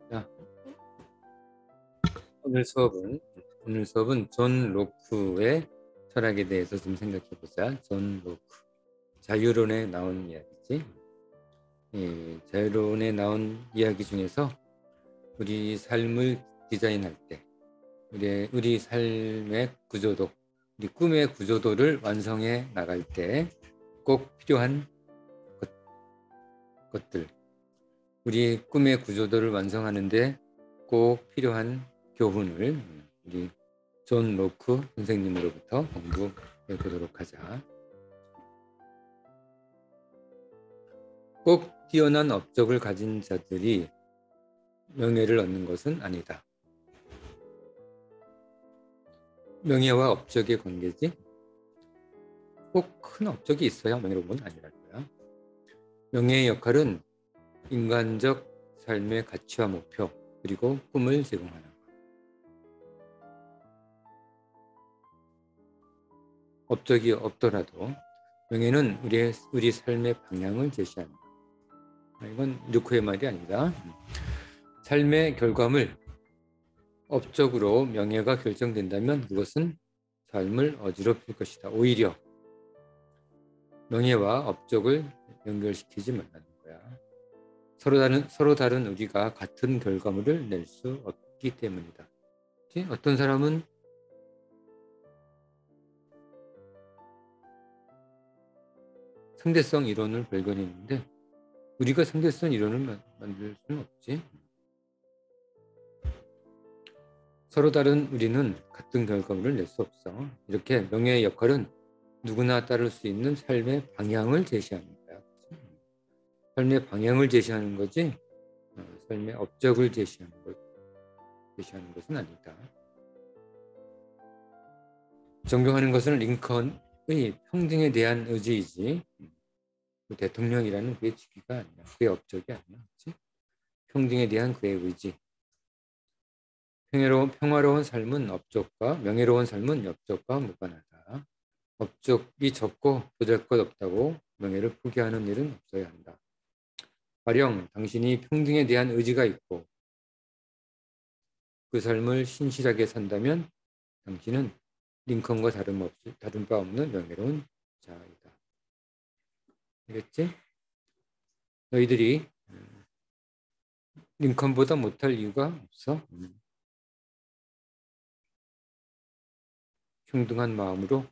자, 오늘 수업은 존 로크의 철학에 대해서 좀 생각해 보자. 존 로크. 자유론에 나온 이야기지. 자유론에 나온 이야기 중에서 우리 삶을 디자인할 때, 우리 삶의 구조도, 우리 꿈의 구조도를 완성해 나갈 때 꼭 필요한 것들, 우리 꿈의 구조도를 완성하는데 꼭 필요한 교훈을 우리 존 로크 선생님으로부터 공부해 보도록 하자. 꼭 뛰어난 업적을 가진 자들이 명예를 얻는 것은 아니다. 명예와 업적의 관계지 꼭 큰 업적이 있어야 명예로운 건 아니랄 거야. 명예의 역할은 인간적 삶의 가치와 목표 그리고 꿈을 제공하는 것. 업적이 없더라도 명예는 우리 삶의 방향을 제시한다. 이건 루크의 말이 아니다. 삶의 결과물, 업적으로 명예가 결정된다면 그것은 삶을 어지럽힐 것이다. 오히려 명예와 업적을 연결시키지 말라는 거야. 서로 다른 우리가 같은 결과물을 낼 수 없기 때문이다. 어떤 사람은 상대성 이론을 발견했는데 우리가 상대성 이론을 만들 수는 없지. 서로 다른 우리는 같은 결과물을 낼 수 없어. 이렇게 명예의 역할은 누구나 따를 수 있는 삶의 방향을 제시하는 거야. 삶의 방향을 제시하는 거지 삶의 업적을 제시하는 것은 아니다. 존경하는 것은 링컨의 평등에 대한 의지이지 대통령이라는 그의 직위가 아니야. 그의 업적이 아니야. 그치? 평등에 대한 그의 의지. 평화로운 삶은 업적과 명예로운 삶은 업적과 무관하다. 업적이 적고 보잘것없다고 명예를 포기하는 일은 없어야 한다. 가령 당신이 평등에 대한 의지가 있고 그 삶을 신실하게 산다면 당신은 링컨과 다른 바 없는 명예로운 자이다. 알겠지? 너희들이 링컨보다 못할 이유가 없어. 평등한 마음으로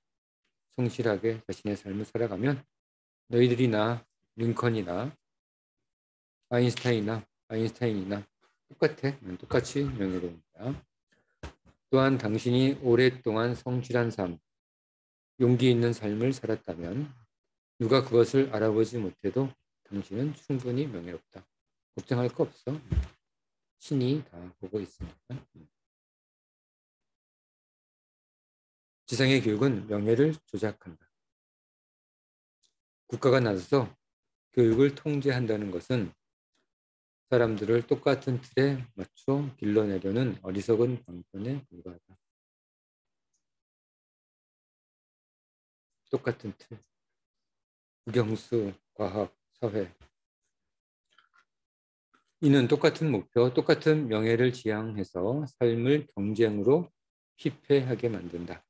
성실하게 자신의 삶을 살아가면 너희들이나 링컨이나 아인슈타인이나 똑같이 명예로운 거야. 또한 당신이 오랫동안 성실한 삶, 용기 있는 삶을 살았다면 누가 그것을 알아보지 못해도 당신은 충분히 명예롭다. 걱정할 거 없어. 신이 다 보고 있으니까. 지상의 교육은 명예를 조작한다. 국가가 나서서 교육을 통제한다는 것은 사람들을 똑같은 틀에 맞춰 길러내려는 어리석은 방편에 불과하다. 똑같은 틀. 국영수, 과학, 사회. 이는 똑같은 목표, 똑같은 명예를 지향해서 삶을 경쟁으로 피폐하게 만든다.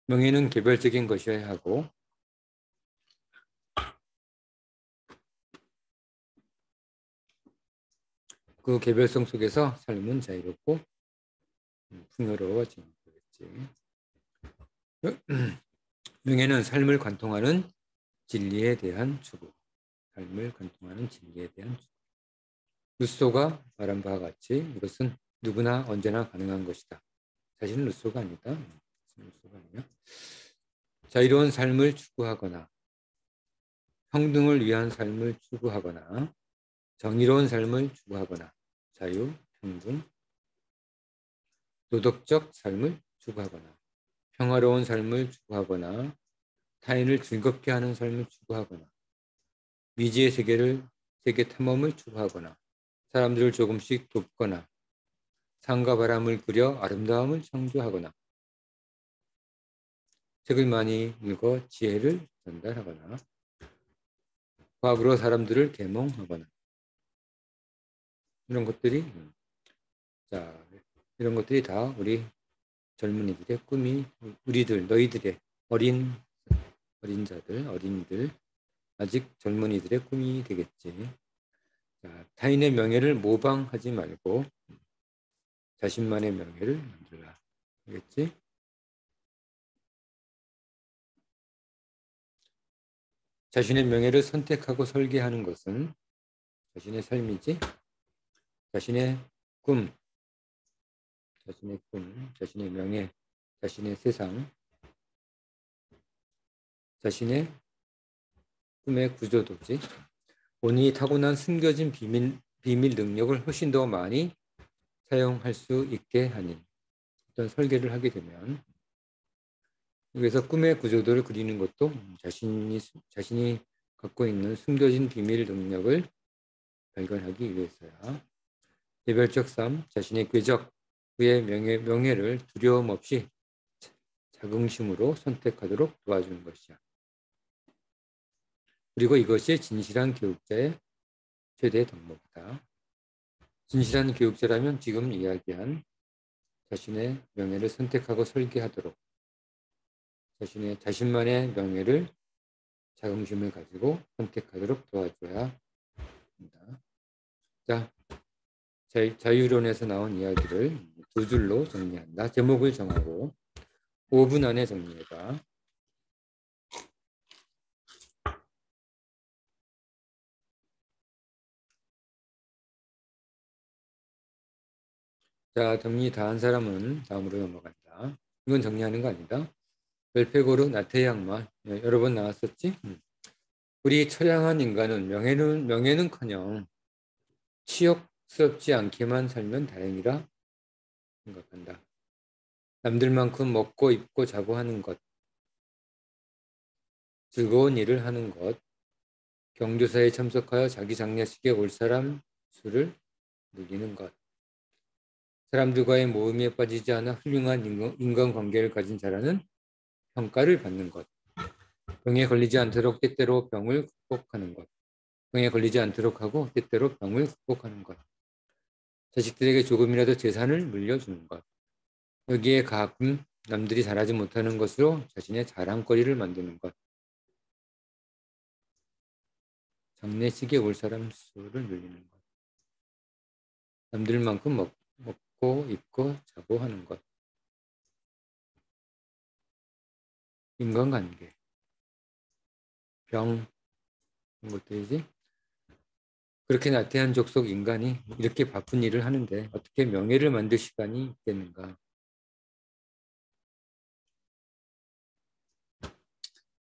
명예는 개별적인 것이어야 하고 그 개별성 속에서 삶은 자유롭고 풍요로워지는 거겠지. 명예는 삶을 관통하는 진리에 대한 추구. 삶을 관통하는 진리에 대한 추구. 루소가 말한 바와 같이 이것은 누구나 언제나 가능한 것이다. 사실은 루소가 아니다. 루소가 아니야. 자유로운 삶을 추구하거나 평등을 위한 삶을 추구하거나 정의로운 삶을 추구하거나 자유, 평등, 도덕적 삶을 추구하거나 평화로운 삶을 추구하거나 타인을 즐겁게 하는 삶을 추구하거나 미지의 세계 탐험을 추구하거나 사람들을 조금씩 돕거나 산과 바람을 그려 아름다움을 창조하거나 책을 많이 읽어 지혜를 전달하거나 과학으로 사람들을 계몽하거나 이런 것들이 자, 이런 것들이 다 우리 젊은이들의 꿈이 너희들의 어린 자들, 어린이들, 아직 젊은이들의 꿈이 되겠지. 자, 타인의 명예를 모방하지 말고 자신만의 명예를 만들라. 알겠지? 자신의 명예를 선택하고 설계하는 것은 자신의 삶이지, 자신의 꿈, 자신의 명예, 자신의 세상, 자신의 꿈의 구조도지. 본인이 타고난 숨겨진 비밀 능력을 훨씬 더 많이 사용할 수 있게 하는 어떤 설계를 하게 되면, 그래서 꿈의 구조도를 그리는 것도 자신이 갖고 있는 숨겨진 비밀 능력을 발견하기 위해서야. 개별적 삶, 자신의 궤적, 그의 명예를 두려움 없이 자긍심으로 선택하도록 도와주는 것이야. 그리고 이것이 진실한 교육자의 최대 덕목이다. 진실한 교육자라면 지금 이야기한 자신의 명예를 선택하고 설계하도록 자신만의 명예를 자긍심을 가지고 선택하도록 도와줘야 합니다. 자, 자유론에서 나온 이야기를 두 줄로 정리한다. 제목을 정하고 5분 안에 정리해봐. 자, 정리 다 한 사람은 다음으로 넘어간다. 이건 정리하는 거 아니다. 벨페고르 나태의 악마 여러 번 나왔었지? 우리 처량한 인간은 명예는커녕 치욕스럽지 않게만 살면 다행이라 생각한다. 남들만큼 먹고 입고 자고 하는 것, 즐거운 일을 하는 것, 경조사에 참석하여 자기 장례식에 올 사람 수를 늘리는 것, 사람들과의 모임에 빠지지 않아 훌륭한 인간관계를 가진 자라는 평가를 받는 것, 병에 걸리지 않도록 때때로 병을 극복하는 것, 병에 걸리지 않도록 하고 때때로 병을 극복하는 것, 자식들에게 조금이라도 재산을 물려주는 것, 여기에 가끔 남들이 잘하지 못하는 것으로 자신의 자랑거리를 만드는 것, 장례식에 올 사람 수를 늘리는 것, 남들만큼 먹고 입고 자고 하는 것, 인간관계, 병, 이런 것들이지. 그렇게 나태한 족속 인간이 이렇게 바쁜 일을 하는데 어떻게 명예를 만들 시간이 있겠는가.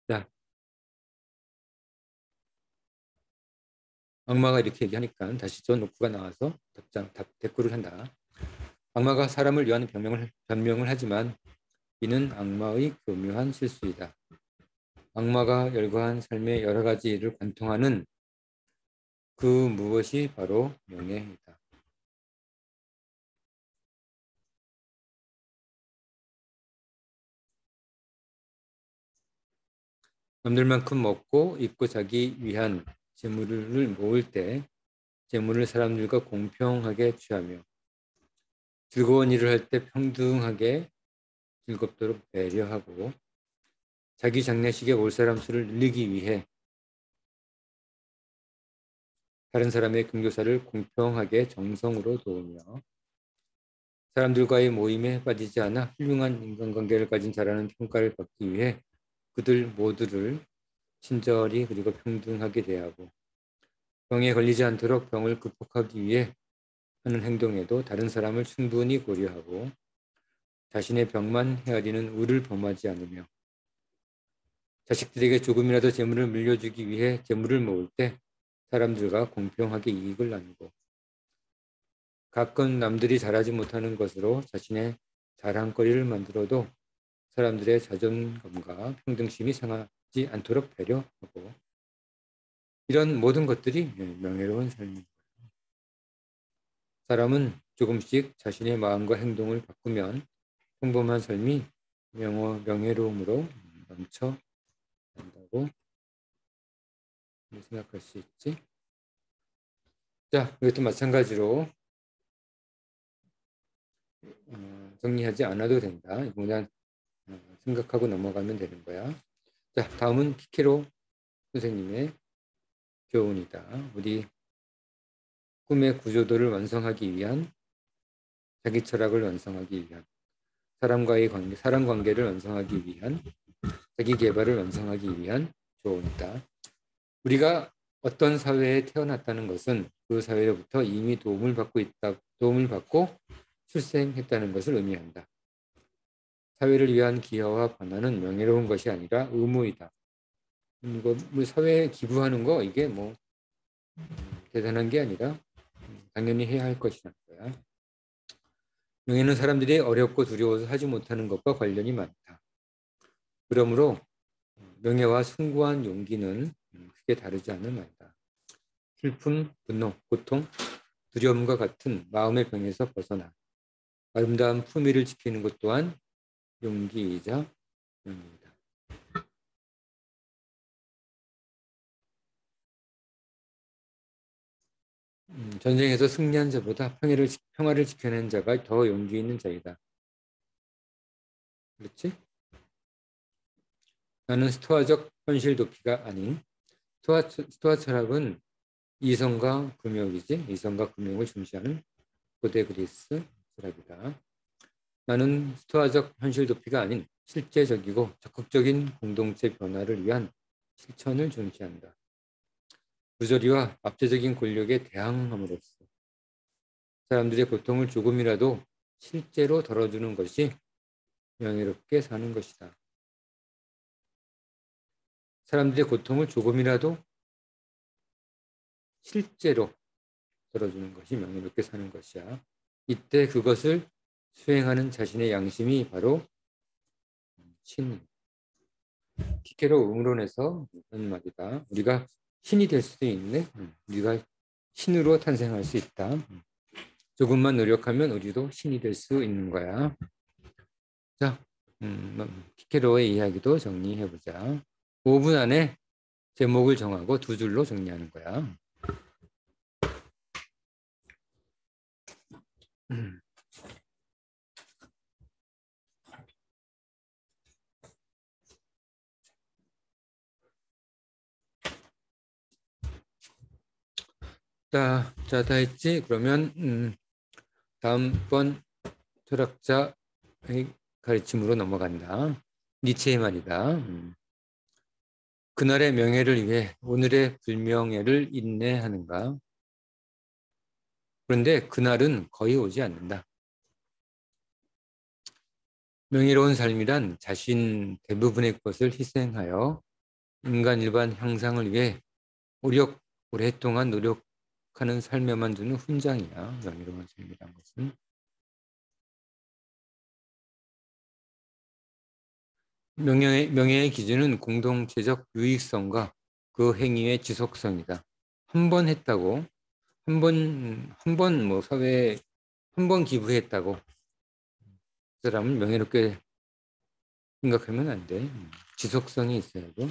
자, 악마가 이렇게 얘기하니까 다시 저 노크가 나와서 댓글을 한다. 악마가 사람을 위한 변명을 하지만 이는 악마의 교묘한 실수이다. 악마가 열거한 삶의 여러 가지 일을 관통하는 그 무엇이 바로 명예이다. 남들만큼 먹고 입고 자기 위한 재물을 모을 때 재물을 사람들과 공평하게 취하며 즐거운 일을 할 때 평등하게 즐겁도록 배려하고 자기 장례식에 올 사람 수를 늘리기 위해 다른 사람의 긍교사를 공평하게 정성으로 도우며 사람들과의 모임에 빠지지 않아 훌륭한 인간관계를 가진 자라는 평가를 받기 위해 그들 모두를 친절히 그리고 평등하게 대하고 병에 걸리지 않도록 병을 극복하기 위해 하는 행동에도 다른 사람을 충분히 고려하고 자신의 병만 헤아리는 의를 범하지 않으며 자식들에게 조금이라도 재물을 물려주기 위해 재물을 모을 때 사람들과 공평하게 이익을 나누고 가끔 남들이 잘하지 못하는 것으로 자신의 자랑거리를 만들어도 사람들의 자존감과 평등심이 상하지 않도록 배려하고 이런 모든 것들이 명예로운 삶입니다. 사람은 조금씩 자신의 마음과 행동을 바꾸면 평범한 삶이 명예로움으로 넘쳐난다고 생각할 수 있지. 자, 이것도 마찬가지로 정리하지 않아도 된다. 이거 그냥 생각하고 넘어가면 되는 거야. 자, 다음은 키케로 선생님의 교훈이다. 우리 꿈의 구조도를 완성하기 위한, 자기 철학을 완성하기 위한, 사람과의 관계, 사람 관계를 완성하기 위한, 자기 개발을 완성하기 위한 조언이다. 우리가 어떤 사회에 태어났다는 것은 그 사회로부터 이미 도움을 받고 출생했다는 것을 의미한다. 사회를 위한 기여와 변화는 명예로운 것이 아니라 의무이다. 이거 뭐 사회에 기부하는 거 이게 뭐 대단한 게 아니라 당연히 해야 할 것이라는 거야. 명예는 사람들이 어렵고 두려워서 하지 못하는 것과 관련이 많다. 그러므로 명예와 숭고한 용기는 크게 다르지 않은 말이다. 슬픔, 분노, 고통, 두려움과 같은 마음의 병에서 벗어나 아름다운 품위를 지키는 것 또한 용기이자 명예이다. 전쟁에서 승리한 자보다 평화를 지켜낸 자가 더 용기 있는 자이다. 그렇지? 나는 스토아적 현실 도피가 아닌 스토아 철학은 이성과 금욕이지. 이성과 금욕을 중시하는 고대 그리스 철학이다. 나는 스토아적 현실 도피가 아닌 실제적이고 적극적인 공동체 변화를 위한 실천을 중시한다. 부조리와 압제적인 권력에 대항함으로써 사람들의 고통을 조금이라도 실제로 덜어주는 것이 명예롭게 사는 것이다. 사람들의 고통을 조금이라도 실제로 덜어주는 것이 명예롭게 사는 것이야. 이때 그것을 수행하는 자신의 양심이 바로 신. 키케로 음론에서 하는 말이다. 우리가 신이 될 수도 있네. 우리가 신으로 탄생할 수 있다. 조금만 노력하면 우리도 신이 될 수 있는 거야. 자, 키케로의 이야기도 정리해보자. 5분 안에 제목을 정하고 두 줄로 정리하는 거야. 자, 다 했지? 그러면 다음번 철학자의 가르침으로 넘어간다. 니체의 말이다. 그날의 명예를 위해 오늘의 불명예를 인내하는가? 그런데 그날은 거의 오지 않는다. 명예로운 삶이란 자신 대부분의 것을 희생하여 인간 일반 향상을 위해 오랫동안 노력하는 삶에만 두는 훈장이야. 명예로운 삶이란 것은. 명예의 기준은 공동체적 유익성과 그 행위의 지속성이다. 한 번 했다고, 한 번 뭐 사회에 한 번 기부했다고 그 사람은 명예롭게 생각하면 안 돼. 지속성이 있어야죠.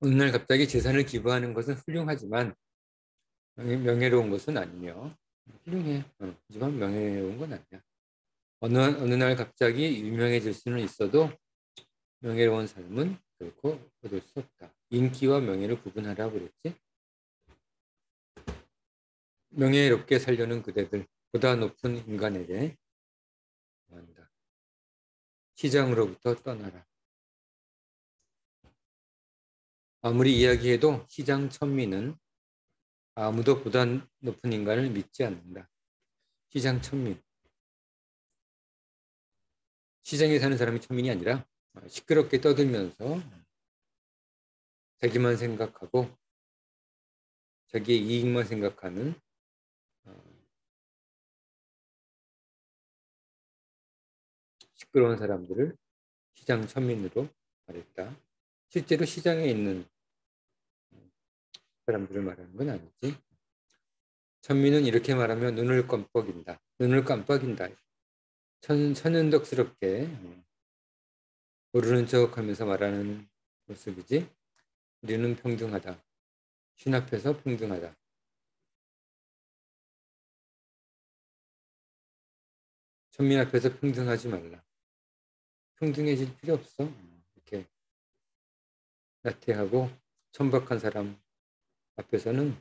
어느 날 갑자기 재산을 기부하는 것은 훌륭하지만 명예로운 것은 아니며 훌륭해. 하지만 명예로운 건 아니야. 어느 날 갑자기 유명해질 수는 있어도 명예로운 삶은 결코 얻을 수 없다. 인기와 명예를 구분하라고 그랬지. 명예롭게 살려는 그대들, 보다 높은 인간에게 한다. 시장으로부터 떠나라. 아무리 이야기해도 시장 천민은 아무도 보다 높은 인간을 믿지 않는다. 시장 천민. 시장에 사는 사람이 천민이 아니라 시끄럽게 떠들면서 자기만 생각하고 자기의 이익만 생각하는 시끄러운 사람들을 시장 천민으로 말했다. 실제로 시장에 있는 사람들을 말하는 건 아니지. 천민은 이렇게 말하면 눈을 깜빡인다. 눈을 깜빡인다. 천연덕스럽게 모르는 척하면서 말하는 모습이지. 우리는 평등하다. 신 앞에서 평등하다. 천민 앞에서 평등하지 말라. 평등해질 필요 없어. 이렇게 나태하고 천박한 사람 앞에서는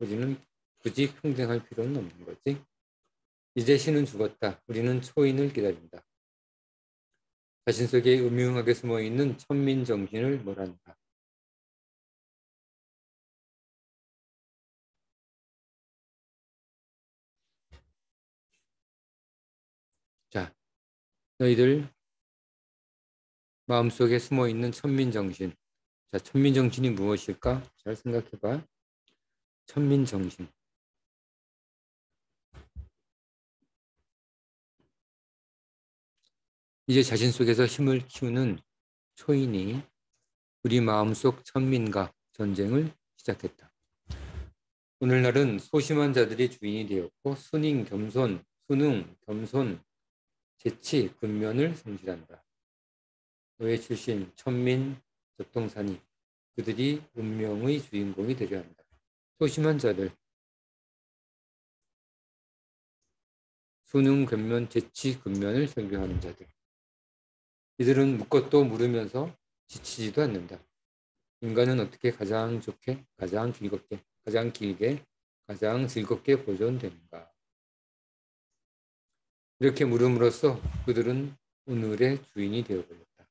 우리는 굳이 평등할 필요는 없는 거지. 이제 신은 죽었다. 우리는 초인을 기다린다. 자신 속에 음흉하게 숨어있는 천민 정신을 몰아낸다. 자, 너희들 마음속에 숨어있는 천민 정신. 자, 천민 정신이 무엇일까? 잘 생각해봐. 천민 정신. 이제 자신 속에서 힘을 키우는 초인이 우리 마음속 천민과 전쟁을 시작했다. 오늘날은 소심한 자들이 주인이 되었고 순임, 겸손, 순응, 겸손, 재치, 근면을 성실한다. 노예 출신 천민, 적동산이 그들이 운명의 주인공이 되려 한다. 소심한 자들, 순응, 근면, 재치, 근면을 설교하는 자들. 이들은 묻것도 물으면서 지치지도 않는다. 인간은 어떻게 가장 좋게, 가장 즐겁게, 가장 길게, 가장 즐겁게 보존되는가. 이렇게 물음으로써 그들은 오늘의 주인이 되어버렸다.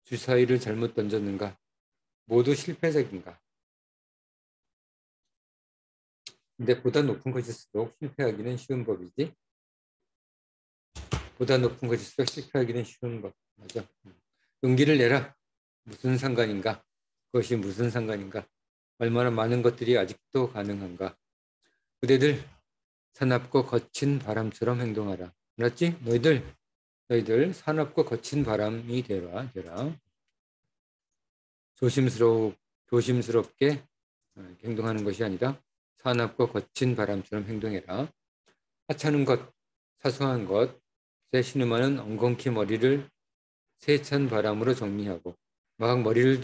주사위를 잘못 던졌는가? 모두 실패작인가? 근데 보다 높은 것일수록 실패하기는 쉬운 법이지. 보다 높은 것일수록 실패하기는 쉬운 법. 맞아. 용기를 내라. 무슨 상관인가? 그것이 무슨 상관인가? 얼마나 많은 것들이 아직도 가능한가? 그대들 사납고 거친 바람처럼 행동하라. 알았지? 너희들 사납고 거친 바람이 되라. 조심스럽게 행동하는 것이 아니라 사납고 거친 바람처럼 행동해라. 하찮은 것, 사소한 것에 신음하는 엉겅퀴 머리를 세찬 바람으로 정리하고 막 머리를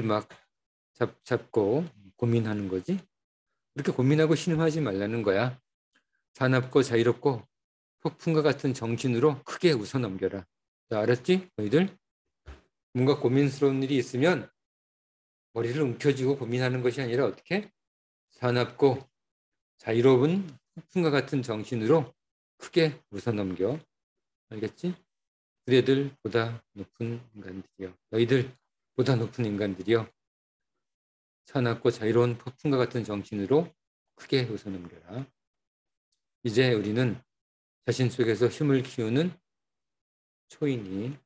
막 잡고 고민하는 거지. 그렇게 고민하고 신음하지 말라는 거야. 사납고 자유롭고 폭풍과 같은 정신으로 크게 웃어넘겨라. 자, 알았지? 너희들 뭔가 고민스러운 일이 있으면 머리를 움켜쥐고 고민하는 것이 아니라 어떻게? 사납고 자유로운 폭풍과 같은 정신으로 크게 웃어넘겨. 알겠지? 그대들 보다 높은 인간들이여. 너희들 보다 높은 인간들이여. 사납고 자유로운 폭풍과 같은 정신으로 크게 웃어넘겨라. 이제 우리는 자신 속에서 힘을 키우는 초인이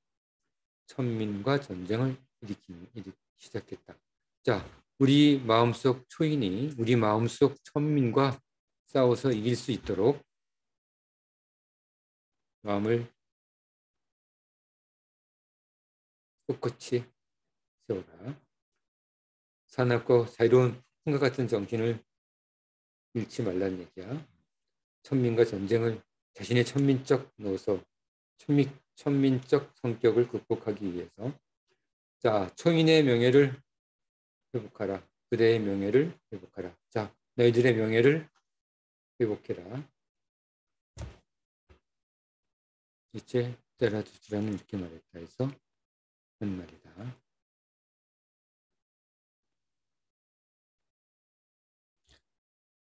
천민과 전쟁을 일으키기 시작했다. 자, 우리 마음속 초인이 우리 마음속 천민과 싸워서 이길 수 있도록 마음을 꿋꿋이 세워라. 사납고 자유로운 풍과 같은 정신을 잃지 말라는 얘기야. 천민과 전쟁을 자신의 천민적 넣어서 천민적 성격을 극복하기 위해서 자, 초인의 명예를 회복하라. 그대의 명예를 회복하라. 자, 너희들의 명예를 회복해라. 이제 때라두라는 이렇게 말했다 해서 한 말이다.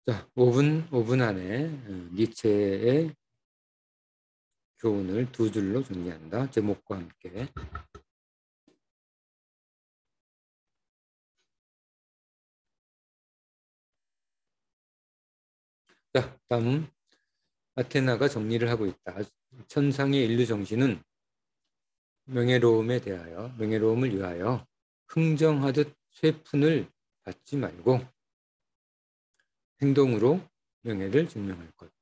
자, 5분 안에 니체의 교훈을 두 줄로 정리한다. 제목과 함께. 자, 다음 아테나가 정리를 하고 있다. 천상의 인류 정신은 명예로움을 위하여 흥정하듯 쇠푼을 받지 말고 행동으로 명예를 증명할 것.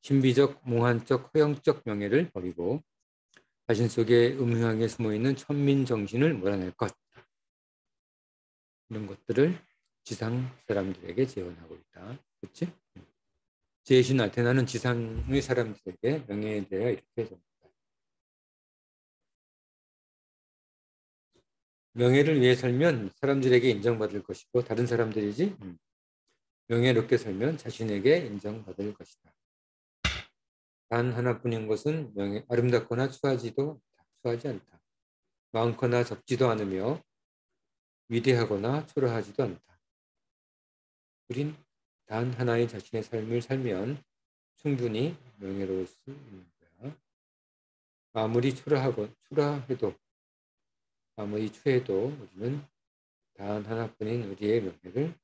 신비적, 몽환적, 허영적 명예를 버리고 자신 속에 음흉하게 숨어있는 천민 정신을 몰아낼 것. 이런 것들을 지상 사람들에게 제언하고 있다. 그렇지? 제신 아테나는 지상의 사람들에게 명예에 대해 이렇게 전합니다. 명예를 위해 살면 사람들에게 인정받을 것이고 다른 사람들이지 명예롭게 살면 자신에게 인정받을 것이다. 단 하나뿐인 것은 아름답거나 추하지 않다. 많거나 적지도 않으며 위대하거나 초라하지도 않다. 우린 단 하나의 자신의 삶을 살면 충분히 명예로울 수 있는 거야. 아무리 아무리 추해도 우리는 단 하나뿐인 우리의 명예를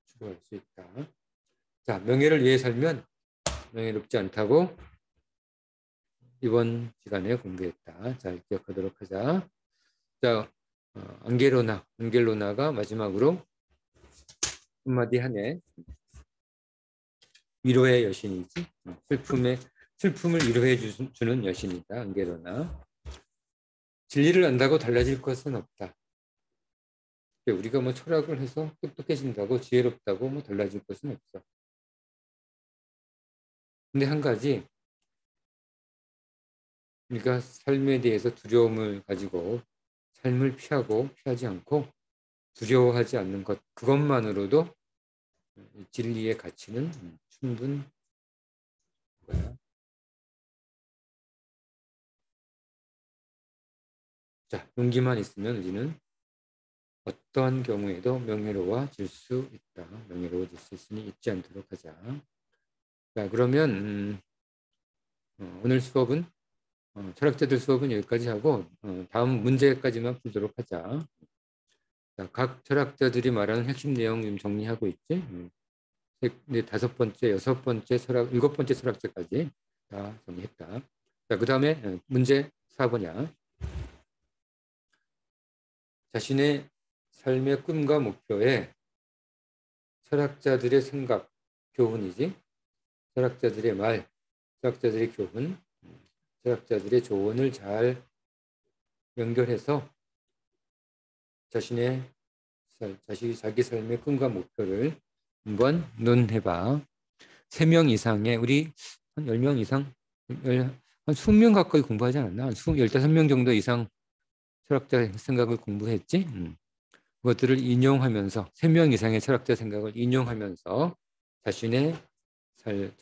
추구할 수 있다. 자, 명예를 위해 살면 명예롭지 않다고 이번 시간에 공부했다. 잘 기억하도록 하자. 자, 안겔로나가 마지막으로 한마디 하네. 위로의 여신이지. 슬픔을 위로해 주는 여신이다. 안겔로나. 진리를 안다고 달라질 것은 없다. 우리가 뭐 철학을 해서 똑똑해진다고 지혜롭다고 뭐 달라질 것은 없어. 근데 한 가지, 우리가 삶에 대해서 두려움을 가지고 삶을 피하지 않고 두려워하지 않는 것, 그것만으로도 진리의 가치는 충분한 거야. 자, 용기만 있으면 우리는 어떠한 경우에도 명예로워질 수 있다. 명예로워질 수 있으니 잊지 않도록 하자. 자, 그러면 오늘 수업은 철학자들 수업은 여기까지 하고 다음 문제까지만 풀도록 하자. 자, 각 철학자들이 말하는 핵심 내용 좀 정리하고 있지. 다섯 번째, 여섯 번째 일곱 번째 철학자까지 다 정리했다. 자, 그 다음에 문제 4번이야. 자신의 삶의 꿈과 목표에 철학자들의 생각, 교훈이지. 철학자들의 말, 철학자들의 교훈, 철학자들의 조언을 잘 연결해서 자기 삶의 꿈과 목표를 한번 논해봐. 3명 이상의, 우리 한 10명 이상, 한 20명 가까이 공부하지 않았나? 한 15명 정도 이상 철학자 생각을 공부했지. 그것들을 인용하면서 3명 이상의 철학자 생각을 인용하면서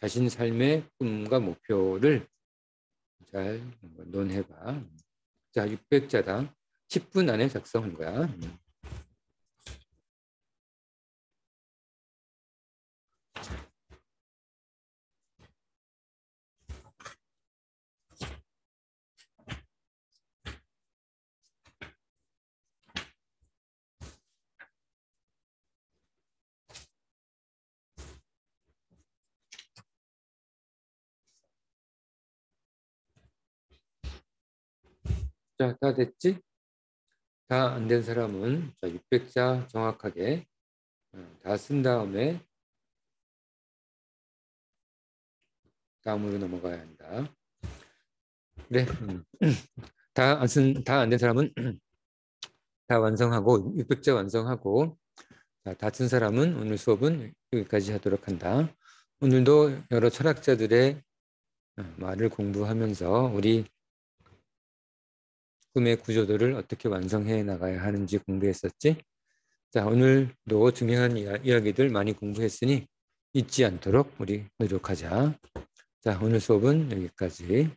자신 삶의 꿈과 목표를 잘 논해봐. 자, 600자당 10분 안에 작성한 거야. 자, 다 됐지? 다 안 된 사람은 600자 정확하게 다 쓴 다음에 다음으로 넘어가야 한다. 그래. 다 안 된 사람은 다 완성하고 600자 완성하고 다 쓴 사람은 오늘 수업은 여기까지 하도록 한다. 오늘도 여러 철학자들의 말을 공부하면서 우리 꿈의 구조도를 어떻게 완성해 나가야 하는지 공부했었지. 자, 오늘도 중요한 이야기들 많이 공부했으니 잊지 않도록 우리 노력하자. 자, 오늘 수업은 여기까지.